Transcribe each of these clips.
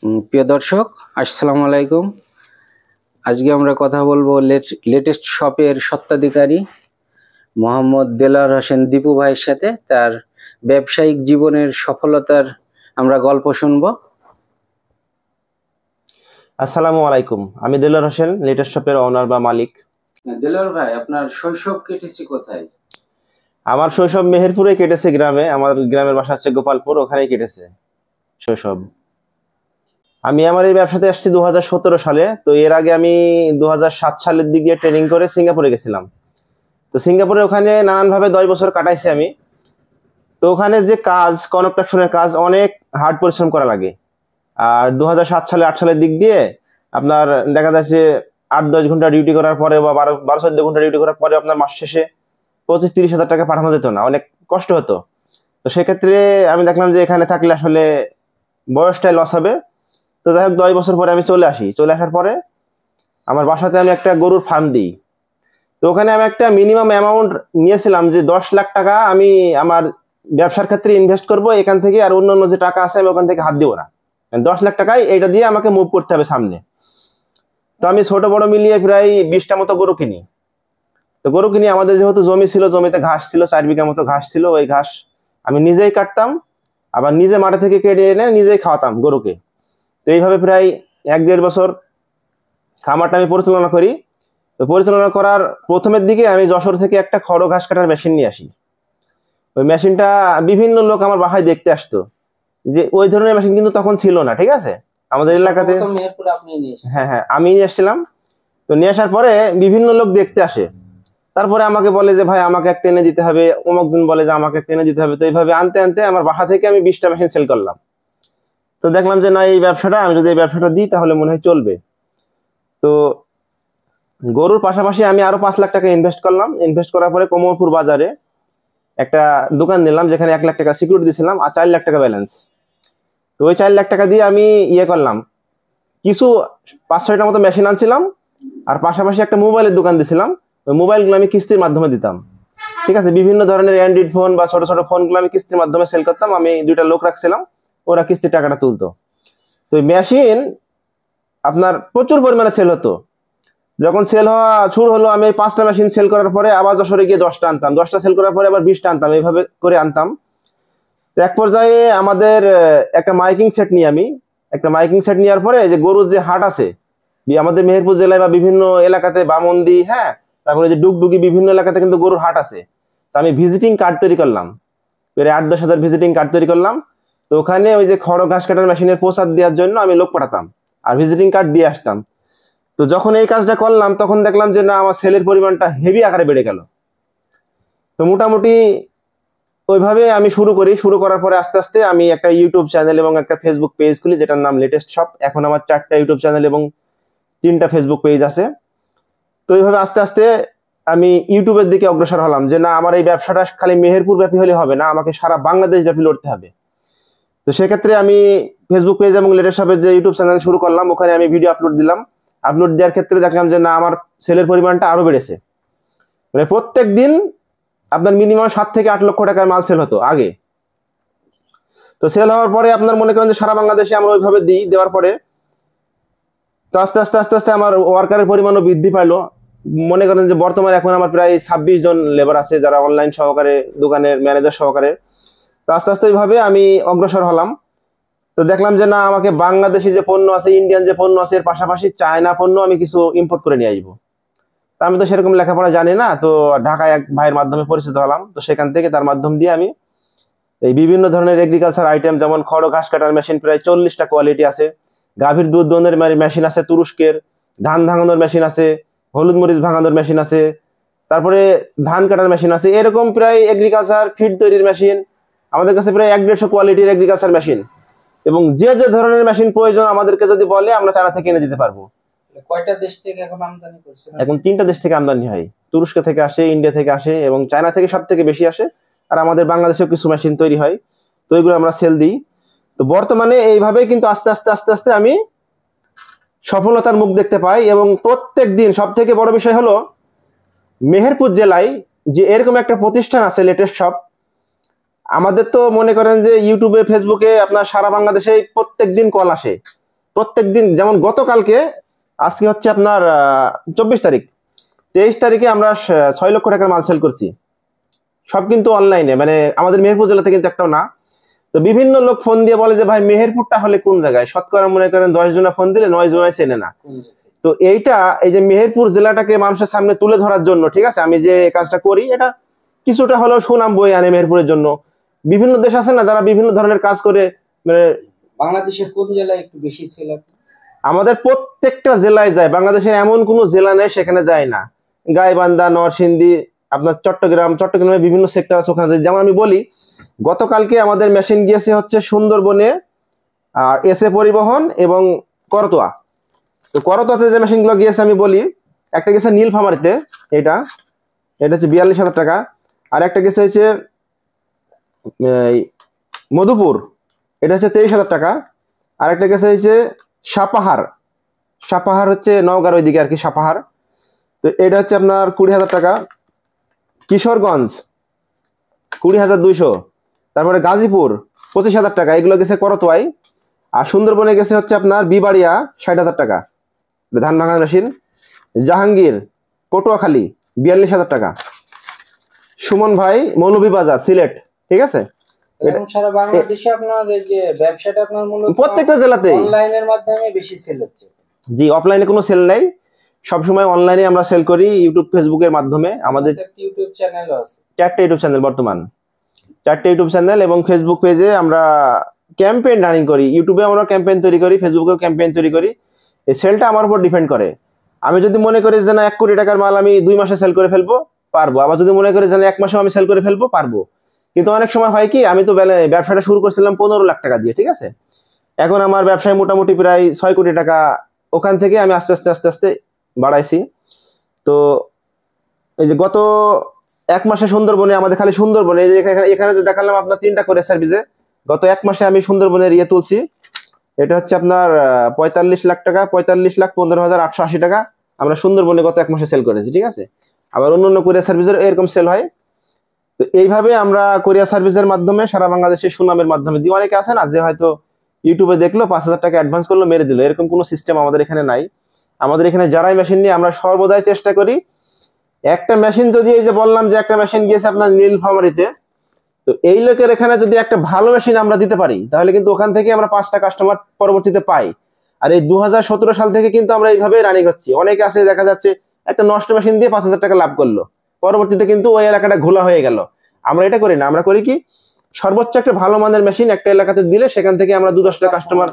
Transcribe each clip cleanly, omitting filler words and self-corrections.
প্রিয় দর্শক, আসসালামু আলাইকুম। আজকে আমরা কথা বলবো লেটেস্ট শপের স্বত্বাধিকারী মোহাম্মদ দেলোয়ার হোসেন দীপু ভাইয়ের সাথে। তার ব্যবসায়িক জীবনের সফলতার আমরা গল্প শুনবো। আসসালামু আলাইকুম, আমি দেলোয়ার হোসেন, লেটেস্ট শপের ওনার বা মালিক। দেলোয়ার ভাই, আপনার শৈশব কেটেছে কোথায়? আমার শৈশব মেহেরপুরে কেটেছে, গ্রামে। আমার গ্রামের বাসা হচ্ছে গোপালপুর, ওখানেই কেটেছে শৈশব। আমি আমার এই ব্যবসাতে আসছি 2017 সালে। তো এর আগে আমি 2007 সালের দিকে ট্রেনিং করে সিঙ্গাপুরে গেছিলাম। তো সিঙ্গাপুরে ওখানে নানানভাবে 10 বছর কাটাইছি আমি। তো ওখানে যে কাজ, কনস্ট্রাকশনের কাজ, অনেক হার্ড পরিশ্রম করা লাগে। আর 2007 সালে 8 সালের দিক দিয়ে আপনার দেখা যাচ্ছে 8-10 ঘন্টা ডিউটি করার পরে বা 12-14 ঘন্টা ডিউটি করার পরে আপনার মাস শেষে 25-30 হাজার টাকা পাঠানো যেত না, অনেক কষ্ট হতো। তো সেক্ষেত্রে আমি দেখলাম যে এখানে থাকলে আসলে বয়সটাই লস হবে। তো যাই হোক, 10 বছর পরে আমি চলে আসি। চলে আসার পরে আমার বাসাতে আমি একটা গরুর ফার্ম দিই। তো ওখানে আমি একটা মিনিমাম অ্যামাউন্ট নিয়েছিলাম যে 10 লাখ টাকা আমি আমার ব্যবসার ক্ষেত্রে ইনভেস্ট করব এখান থেকে, আর অন্যান্য যে টাকা আছে আমি ওখান থেকে হাত দিব না। 10 লাখ টাকায় এটা দিয়ে আমাকে মুভ করতে হবে সামনে। তো আমি ছোট বড় মিলিয়ে প্রায় 20টা মতো গরু কিনি। তো গরু কিনি, আমাদের যেহেতু জমি ছিল, জমিতে ঘাস ছিল, 4 বিঘা মতো ঘাস ছিল। ওই ঘাস আমি নিজেই কাটতাম, আবার নিজে মাঠে থেকে কেটে এনে নিজেই খাওয়াতাম গরুকে। তো এইভাবে প্রায় 1-1.5 বছর খামারটা আমি পরিচালনা করি। তো পরিচালনা করার প্রথমের দিকে আমি যশোর থেকে একটা খড় ঘাস কাটার মেশিন নিয়ে আসি। ওই মেশিনটা বিভিন্ন লোক আমার বাসায় দেখতে আসতো, যে ওই ধরনের মেশিন কিন্তু তখন ছিল না, ঠিক আছে, আমাদের এলাকাতে। হ্যাঁ হ্যাঁ, আমি নিয়ে এসেছিলাম। তো নিয়ে আসার পরে বিভিন্ন লোক দেখতে আসে। তারপরে আমাকে বলে যে ভাই আমাকে একটা এনে দিতে হবে, অমুক দিন বলে যে আমাকে একটা এনে দিতে হবে। তো এইভাবে আনতে আনতে আমার বাসা থেকে আমি 20টা মেশিন সেল করলাম। তো দেখলাম যে না, এই ব্যবসাটা আমি যদি এই ব্যবসাটা দিই তাহলে মনে হয় চলবে। তো গরুর পাশাপাশি আমি আরো 5 লাখ টাকা ইনভেস্ট করলাম। ইনভেস্ট করার পরে কমলপুর বাজারে একটা দোকান নিলাম, যেখানে 1 লাখ টাকা সিকিউরিটি দিয়েছিলাম আর 4 লাখ টাকা ব্যালেন্স। তো ওই 4 লাখ টাকা দিয়ে আমি করলাম, কিছু 5-6টা মতো মেশিন আনছিলাম, আর পাশাপাশি একটা মোবাইলের দোকান দিয়েছিলাম। ওই মোবাইলগুলো আমি কিস্তির মাধ্যমে দিতাম, ঠিক আছে। বিভিন্ন ধরনের অ্যান্ড্রয়েড ফোন বা ছোট ছোট ফোনগুলো আমি কিস্তির মাধ্যমে সেল করতাম। আমি 2টা লোক রাখছিলাম, ওরা কিস্তির টাকাটা তুলতো। তো ওই মেশিন আপনার প্রচুর পরিমাণে সেল হতো। যখন সেল হওয়া শুরু হলো, আমি 5টা মেশিন সেল করার পরে আবার যশোরে গিয়ে 10টা আনতাম, 10টা সেল করার পরে আবার 20টা আনতাম, এইভাবে করে আনতাম। তো এক পর্যায়ে আমাদের একটা মাইকিং সেট নিয়ে আমি একটা মাইকিং সেট নেওয়ার পরে যে গরুর যে হাট আছে আমাদের মেহেরপুর জেলায় বা বিভিন্ন এলাকাতে, বামন্দি, হ্যাঁ, তারপরে যে ডুগডুগি, বিভিন্ন এলাকাতে কিন্তু গরুর হাট আছে। তো আমি ভিজিটিং কার্ড তৈরি করলাম, প্রায় 8-10 হাজার ভিজিটিং কার্ড তৈরি করলাম। তো ওখানে ওই যে খড় ঘাস কাটার মেশিনের প্রসাদ দেওয়ার জন্য আমি লোক পাঠাতাম আর ভিজিটিং কার্ড দিয়ে আসতাম। তো যখন এই কাজটা করলাম তখন দেখলাম যে না, আমার সেলের পরিমাণটা হেভি আকারে বেড়ে গেল। তো মোটামুটি ওইভাবে আমি শুরু করার পরে আস্তে আস্তে আমি একটা ইউটিউব চ্যানেল এবং একটা ফেসবুক পেজ খুলি, যেটার নাম লেটেস্ট শপ। এখন আমার 4টা ইউটিউব চ্যানেল এবং 3টা ফেসবুক পেজ আছে। তো এইভাবে আস্তে আস্তে আমি ইউটিউবের দিকে অগ্রসর হলাম, যে না, আমার এই ব্যবসাটা খালি মেহেরপুর ব্যাপী হলে হবে না, আমাকে সারা বাংলাদেশ ব্যাপী লড়তে হবে। তো সেক্ষেত্রে আমি ফেসবুক পেজ এবং লেটেস্ট শপের যে ইউটিউব চ্যানেল শুরু করলাম, ওখানে আমি ভিডিও আপলোড দিলাম। আপলোড দেওয়ার ক্ষেত্রে দেখলাম যে না, আমার সেলের পরিমাণটা আরো বেড়েছে। মানে প্রত্যেক দিন আপনার মিনিমাম 7 থেকে 8 লক্ষ টাকার মাল সেল হতো আগে। তো সেল হওয়ার পরে আপনার মনে করেন যে সারা বাংলাদেশে আমরা ওইভাবে দেওয়ার পরে তো আস্তে আস্তে আস্তে আস্তে আমার ওয়ার্কারের পরিমাণও বৃদ্ধি পাইলো। মনে করেন যে বর্তমানে এখন আমার প্রায় 26 জন লেবার আছে, যারা অনলাইন সহকারে, দোকানের ম্যানেজার সহকারে। তো আস্তে আস্তে ওইভাবে আমি অগ্রসর হলাম। তো দেখলাম যে না, আমাকে বাংলাদেশি যে পণ্য আছে, ইন্ডিয়ান যে পণ্য আছে, এর পাশাপাশি চায়না পণ্য আমি কিছু ইম্পোর্ট করে নিয়ে আসবো। তো আমি তো সেরকম লেখাপড়া জানি না। তো ঢাকায় এক ভাইয়ের মাধ্যমে পরিচিত হলাম। তো সেখান থেকে, তার মাধ্যম দিয়ে আমি এই বিভিন্ন ধরনের এগ্রিকালচার আইটেম, যেমন খড় ঘাস কাটার মেশিন প্রায় 40টা কোয়ালিটি আছে, গাভীর দুধ দোহনের মেশিন আছে তুরস্কের, ধান ভাঙানোর মেশিন আছে, হলুদ মরিচ ভাঙানোর মেশিন আছে, তারপরে ধান কাটার মেশিন আছে, এরকম প্রায় এগ্রিকালচার ফিড তৈরির মেশিন আমাদের কাছে প্রায় 1-150 কোয়ালিটির এগ্রিকালচার মেশিন। এবং যে যে ধরনের মেশিন প্রয়োজন আমাদেরকে যদি বলে, আমরা চায়না থেকে এনে দিতে পারবো। কয়টা দেশ থেকে এখন আমদানি করছেন? এখন 3টা দেশ থেকে আমদানি হয়, তুরস্ক থেকে আসে, ইন্ডিয়া থেকে আসে এবং চায়না থেকে সব থেকে বেশি আসে। আর আমাদের বাংলাদেশেও কিছু মেশিন তৈরি হয়, তো এগুলো আমরা সেল দিই। তো বর্তমানে এইভাবেই কিন্তু আস্তে আস্তে আস্তে আস্তে আমি সফলতার মুখ দেখতে পাই। এবং প্রত্যেক দিন সব থেকে বড় বিষয় হলো, মেহেরপুর জেলায় যে এরকম একটা প্রতিষ্ঠান আছে লেটেস্ট শপ, আমাদের তো মনে করেন যে ইউটিউবে, ফেসবুকে আপনার সারা বাংলাদেশে প্রত্যেক দিন কল আসে প্রত্যেকদিন, যেমন গতকালকে, আজকে হচ্ছে আপনার 24 তারিখ, 23 তারিখে আমরা 6 লক্ষ টাকার মাল সেল করছি। সব কিন্তু অনলাইনে, মানে আমাদের মেহেরপুর জেলাতে কিন্তু একটাও না। তো বিভিন্ন লোক ফোন দিয়ে বলে যে ভাই মেহেরপুরটা হলে কোন জায়গায়, শতকরা মনে করেন 10 জনা ফোন দিলে 9 জনাই চেনে না। তো এই যে মেহেরপুর জেলাটাকে মানুষের সামনে তুলে ধরার জন্য, ঠিক আছে, আমি যে কাজটা করি এটা কিছুটা হলেও সুনাম বই আনে মেহেরপুরের জন্য। বিভিন্ন দেশ আছে না যারা বিভিন্ন ধরনের কাজ করে, মানে বাংলাদেশের কোন জেলায় একটু বেশি ছিল? আমাদের প্রত্যেকটা জেলায় যায়, বাংলাদেশের এমন কোনো জেলা নেই সেখানে যায় না। গাইবান্ধা, নরসিংদী, আপনার চট্টগ্রামে বিভিন্ন সেক্টর আছে, ওখানে। যেমন আমি বলি, গতকালকে আমাদের মেশিন গিয়েছে হচ্ছে সুন্দরবনে, আর এসএ পরিবহন এবং করতোয়া। তো করতোয়াতে যে মেশিনগুলো গিয়েছে আমি বলি, একটা গেছে নীলফামারীতে, এটা হচ্ছে 42,000 টাকা। আর একটা গেছে হচ্ছে মধুপুর, এটা হচ্ছে 23,000 টাকা। আর একটা গেছে হচ্ছে সাপাহার হচ্ছে নওগাঁর ওইদিকে আর কি, সাপাহার। তো এটা হচ্ছে আপনার 20,000 টাকা। কিশোরগঞ্জ 20,200। তারপরে গাজীপুর 25,000 টাকা, এগুলো গেছে করতোয়ায়। আর সুন্দরবনে গেছে হচ্ছে আপনার বিবাড়িয়া 60,000 টাকা ধান ভাঙা মেশিন। জাহাঙ্গীর পটুয়াখালী 42,000 টাকা। সুমন ভাই মৌলভীবাজার সিলেট, ঠিক আছে। সারা বাংলাদেশে আপনার এই যে ব্যবসাটা আপনার মূলত প্রত্যেকটা জেলাতে অনলাইনের মাধ্যমে বেশি সেল হচ্ছে? জি, অফলাইনে কোনো সেল নেই, সবসময় অনলাইনে আমরা সেল করি, ইউটিউব ফেসবুকের মাধ্যমে। আমাদের ইউটিউব চ্যানেলও আছে, 4টে ইউটিউব চ্যানেল বর্তমান, 4টে ইউটিউব চ্যানেল এবং ফেসবুক পেজে আমরা ক্যাম্পেইন রানিং করি। ইউটিউবে আমরা ক্যাম্পেইন তৈরি করি, ফেসবুকেও ক্যাম্পেইন তৈরি করি। এই সেলটা আমার উপর ডিপেন্ড করে। আমি যদি মনে করি যে না 1 কোটি টাকার মাল আমি 2 মাসে সেল করে ফেলবো, পারবো। আবার যদি মনে করি যে না 1 মাসেও আমি সেল করে ফেলবো, পারবো। কিন্তু অনেক সময় হয় কি, আমি তো ব্যবসাটা শুরু করছিলাম 15 লাখ টাকা দিয়ে, ঠিক আছে। এখন আমার ব্যবসায় মোটামুটি প্রায় 6 কোটি টাকা। ওখান থেকে আমি আস্তে আস্তে বাড়াইছি। তো এই যে গত 1 মাসে সুন্দরবনে, আমাদের খালি সুন্দরবনে, এই যে এখানে যে দেখালাম আপনার 3টা করে সার্ভিসে, গত 1 মাসে আমি সুন্দরবনের তুলছি। এটা হচ্ছে আপনার 45 লাখ টাকা, 45,15,880 টাকা আমরা সুন্দরবনে গত 1 মাসে সেল করেছি, ঠিক আছে। আবার অন্য কোরিয়ার সার্ভিসের এরকম সেল হয়। তো এইভাবে আমরা কোরিয়ার সার্ভিসের মাধ্যমে সারা বাংলাদেশে সুনামের মাধ্যমে দিই। অনেকে আছে না যে হয়তো ইউটিউবে দেখলো 5,000 টাকা অ্যাডভান্স করলো, মেরে দিল, এরকম কোনো সিস্টেম আমাদের এখানে নাই। আমাদের এখানে যারাই মেশিন নিয়ে, আমরা সর্বদাই চেষ্টা করি, একটা মেশিন যদি, এই যে বললাম যে একটা মেশিন গিয়েছে আপনার নীলফামারীতে, তো এই লোকের এখানে যদি একটা ভালো মেশিন আমরা দিতে পারি, তাহলে কিন্তু ওখান থেকে আমরা 5টা কাস্টমার পরবর্তীতে পাই। আর এই 2017 সাল থেকে কিন্তু আমরা এইভাবে রানিং হচ্ছি। অনেকে আছে দেখা যাচ্ছে একটা নষ্ট মেশিন দিয়ে 5,000 টাকা লাভ করলো, পরবর্তীতে কিন্তু ওই এলাকাটা ঘোলা হয়ে গেল। আমরা এটা করি না, আমরা করি কি, সর্বোচ্চ একটা ভালো মানের মেশিন একটা এলাকাতে দিলে সেখান থেকে আমরা 2-10টা কাস্টমার।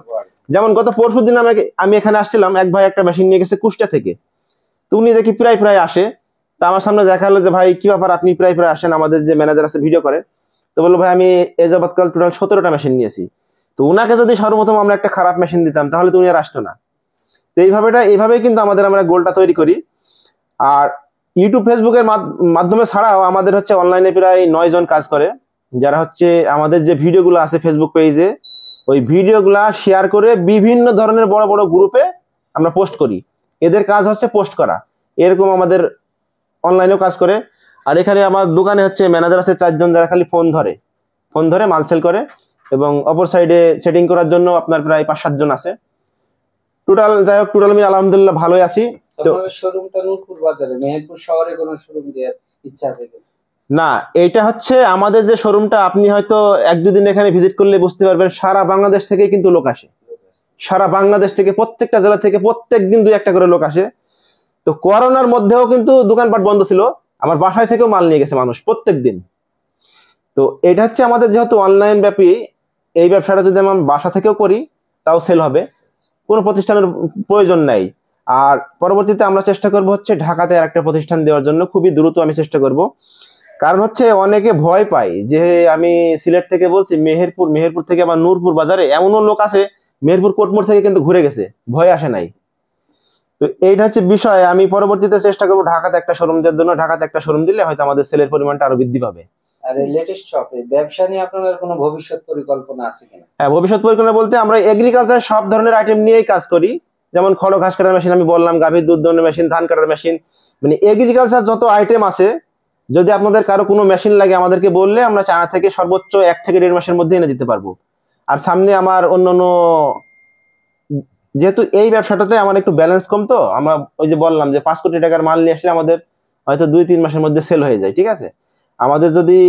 যেমন গত পরশুদিন আমি এখানে আসছিলাম, এক ভাই একটা মেশিন নিয়ে গেছে কুষ্টিয়া থেকে। তো উনি দেখি প্রায় আসে। তা আমার সামনে দেখালো যে ভাই কি ব্যাপার, আপনি প্রায় আসেন, আমাদের যে ম্যানেজার আছে ভিডিও করে। তো বললো ভাই আমি এ যাবৎকাল টোটাল 17টা মেশিন নিয়েছি। তো উনাকে যদি সর্বপ্রথম আমরা একটা খারাপ মেশিন দিতাম, তাহলে তো উনি আর আসতো না। তো এইভাবেই কিন্তু আমরা গোলটা তৈরি করি। আর ইউটিউব ফেসবুকের মাধ্যমে ছাড়াও আমাদের হচ্ছে অনলাইনে প্রায় 9 জন কাজ করে, যারা হচ্ছে আমাদের যে ভিডিওগুলো আছে ফেসবুক পেজে, ওই ভিডিওগুলা শেয়ার করে বিভিন্ন ধরনের বড় বড় গ্রুপে আমরা পোস্ট করি। এদের কাজ হচ্ছে পোস্ট করা। এরকম আমাদের অনলাইনেও কাজ করে। আর এখানে আমার দোকানে হচ্ছে ম্যানেজার আছে 4 জন, যারা খালি ফোন ধরে মাল সেল করে, এবং অপর সাইডে সেটিং করার জন্য আপনার প্রায় 5-7 জন আছে। যাই হোক, টোটাল আমি আলহামদুলিল্লাহ ভালোই আছি। তো শোরুমটা নূরপুর বাজারে, মেহেরপুর শহরে কোনো শোরুম দেওয়ার ইচ্ছা আছে কি না? এটা হচ্ছে আমাদের যে শোরুমটা, আপনি হয়তো 1-2 দিন এখানে ভিজিট করলে বুঝতে পারবেন, সারা বাংলাদেশ থেকে কিন্তু লোক আসে। সারা বাংলাদেশ থেকে প্রত্যেকটা জেলা থেকে প্রত্যেক দিন 2-1টা করে লোক আসে। তো করোনার মধ্যেও কিন্তু দোকানপাট বন্ধ ছিল, আমার বাসায় থেকেও মাল নিয়ে গেছে মানুষ প্রত্যেক দিন। তো এটা হচ্ছে আমাদের যেহেতু অনলাইন ব্যাপী, এই ব্যবসাটা যদি আমরা বাসা থেকেও করি তাও সেল হবে, কোনো প্রতিষ্ঠানের প্রয়োজন নাই। আর পরবর্তীতে আমরা চেষ্টা করব হচ্ছে ঢাকাতে আরেকটা প্রতিষ্ঠান দেওয়ার জন্য, খুবই দ্রুত আমি চেষ্টা করব। কারণ হচ্ছে অনেকে ভয় পায় যে আমি সিলেট থেকে বলছি মেহেরপুর থেকে আবার নূরপুর বাজারে, এমনও লোক আছে মেহেরপুর কোটমোড় থেকে কিন্তু ঘুরে গেছে, ভয় আসে নাই। তো এইটা হচ্ছে বিষয়। আমি পরবর্তীতে চেষ্টা করবো ঢাকাতে একটা শোরুম দেওয়ার জন্য। ঢাকাতে একটা শোরুম দিলে হয়তো আমাদের সেলের পরিমাণটা আরো বৃদ্ধি পাবে। আর এই লেটেস্ট শপে ব্যবসা নিয়ে আপনাদের কোনো ভবিষ্যৎ পরিকল্পনা আছে কিনা? হ্যাঁ, ভবিষ্যৎ পরিকল্পনা বলতে আমরা এগ্রিকালচার সব ধরনের আইটেম নিয়েই কাজ করি। যেমন খড় ঘাস কাটার মেশিন আমি বললাম, গাভীর দুধ দোহনের মেশিন, ধান কাটার মেশিন, মানে এগ্রিকালচার যত আইটেম আছে, যদি আপনাদের কারো কোনো মেশিন লাগে আমাদেরকে বললে আমরা চায়না থেকে সর্বোচ্চ 1 থেকে 1.5 মাসের মধ্যে এনে দিতে পারবো। আর সামনে আমার অন্যান্য যেহেতু এই ব্যবসাটাতে আমার একটু ব্যালেন্স কম, তো আমরা ওই যে বললাম যে 5 কোটি টাকার মাল নিয়ে আসলে আমাদের হয়তো 2-3 মাসের মধ্যে সেল হয়ে যায়, ঠিক আছে। আমাদের যদি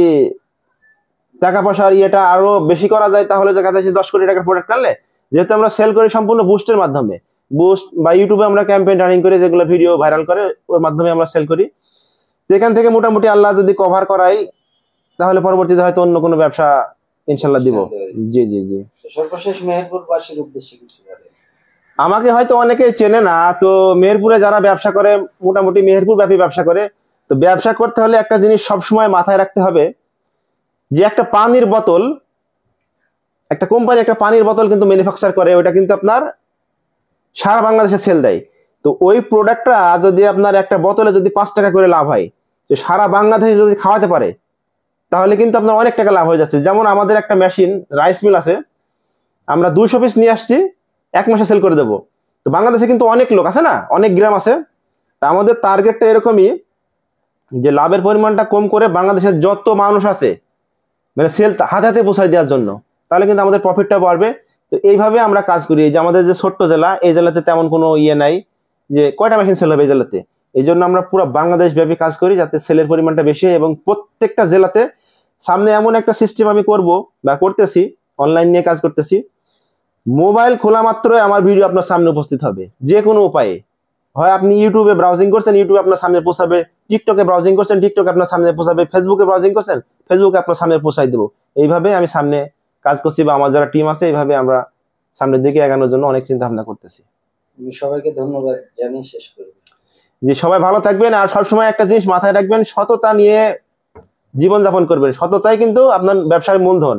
টাকা পয়সার ইয়েটা আরো বেশি করা যায় তাহলে দেখা যাচ্ছে 10 কোটি টাকার প্রোডাক্ট আনলে, যেহেতু আমরা সেল করি সম্পূর্ণ বুস্টের মাধ্যমে, বুস্ট বা ইউটিউবে আমরা ক্যাম্পেইন রানিং করি, যেগুলো ভিডিও ভাইরাল করে ওর মাধ্যমে আমরা সেল করি। তো এখান থেকে মোটামুটি আল্লাহ যদি কভার করাই তাহলে পরবর্তীতে হয়তো অন্য কোনো ব্যবসা ইনশাল্লাহ দিব। জি জি জি। সর্বশেষ মেহেরপুরবাসীর উদ্দেশ্যে কিছু বলেন। আমাকে হয়তো অনেকে চেনে না, তো মেহেরপুরে যারা ব্যবসা করে মোটামুটি মেহেরপুর ব্যাপী ব্যবসা করে, তো ব্যবসা করতে হলে একটা জিনিস সবসময় মাথায় রাখতে হবে যে একটা পানির বোতল, একটা কোম্পানি একটা পানির বোতল কিন্তু ম্যানুফ্যাকচার করে, ওটা কিন্তু আপনার সারা বাংলাদেশে সেল দেয়। তো ওই প্রোডাক্টটা যদি আপনার একটা বোতলে যদি 5 টাকা করে লাভ হয়, তো সারা বাংলাদেশে যদি খাওয়াতে পারে তাহলে কিন্তু আপনার অনেক টাকা লাভ হয়ে যাচ্ছে। যেমন আমাদের একটা মেশিন রাইস মিল আছে, আমরা 200 পিস নিয়ে আসছি, 1 মাসে সেল করে দেবো। তো বাংলাদেশে কিন্তু অনেক লোক আছে না, অনেক গ্রাম আছে, তা আমাদের টার্গেটটা এরকমই যে লাভের পরিমাণটা কম করে বাংলাদেশের যত মানুষ আছে মানে সেল হাতে হাতে পৌঁছায় দেওয়ার জন্য, তাহলে কিন্তু আমাদের প্রফিটটা বাড়বে। তো এইভাবে আমরা কাজ করি। যে আমাদের যে ছোট্ট জেলা, এই জেলাতে তেমন কোনো ইয়ে নাই যে কয়টা মেশিন সেল হবে এই জেলাতে, এই জন্য আমরা পুরো বাংলাদেশ ব্যাপী কাজ করি যাতে সেলের পরিমাণটা বেশি হয়। এবং প্রত্যেকটা জেলাতে সামনে এমন একটা সিস্টেম আমি করব বা করতেছি, অনলাইন নিয়ে কাজ করতেছি, মোবাইল খোলা মাত্রই আমার ভিডিও আপনার সামনে উপস্থিত হবে যে কোনো উপায়ে। হয় আপনি ইউটিউবে ব্রাউজিং করছেন, ইউটিউবে আপনার সামনে পৌঁছাবে, টিকটকে ব্রাউজিং করছেন, টিকটকে আপনার সামনে পৌঁছাবে, ফেসবুকে ব্রাউজিং করছেন, ফেসবুকে আপনার সামনে পৌঁছাই দেবো। এইভাবে আমি সামনে কাজ করছি বা আমার যারা টিম আছে, এইভাবে আমরা সামনের দিকে এগানোর জন্য অনেক চিন্তা ভাবনা করতেছি। আমি সবাইকে ধন্যবাদ জানিয়ে শেষ করি। যে সবাই ভালো থাকবেন, আর সবসময় একটা জিনিস মাথায় রাখবেন, সততা নিয়ে জীবনযাপন করবেন। সততাই কিন্তু আপনার ব্যবসার মূলধন।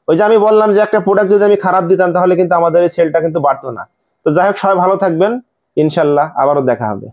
ওই যে আমি বললাম যে একটা প্রোডাক্ট যদি আমি খারাপ দিতাম তাহলে কিন্তু আমাদের এই সেলটা কিন্তু বাড়তো না। তো যাই হোক, সবাই ভালো থাকবেন, ইনশাল্লাহ আবারও দেখা হবে।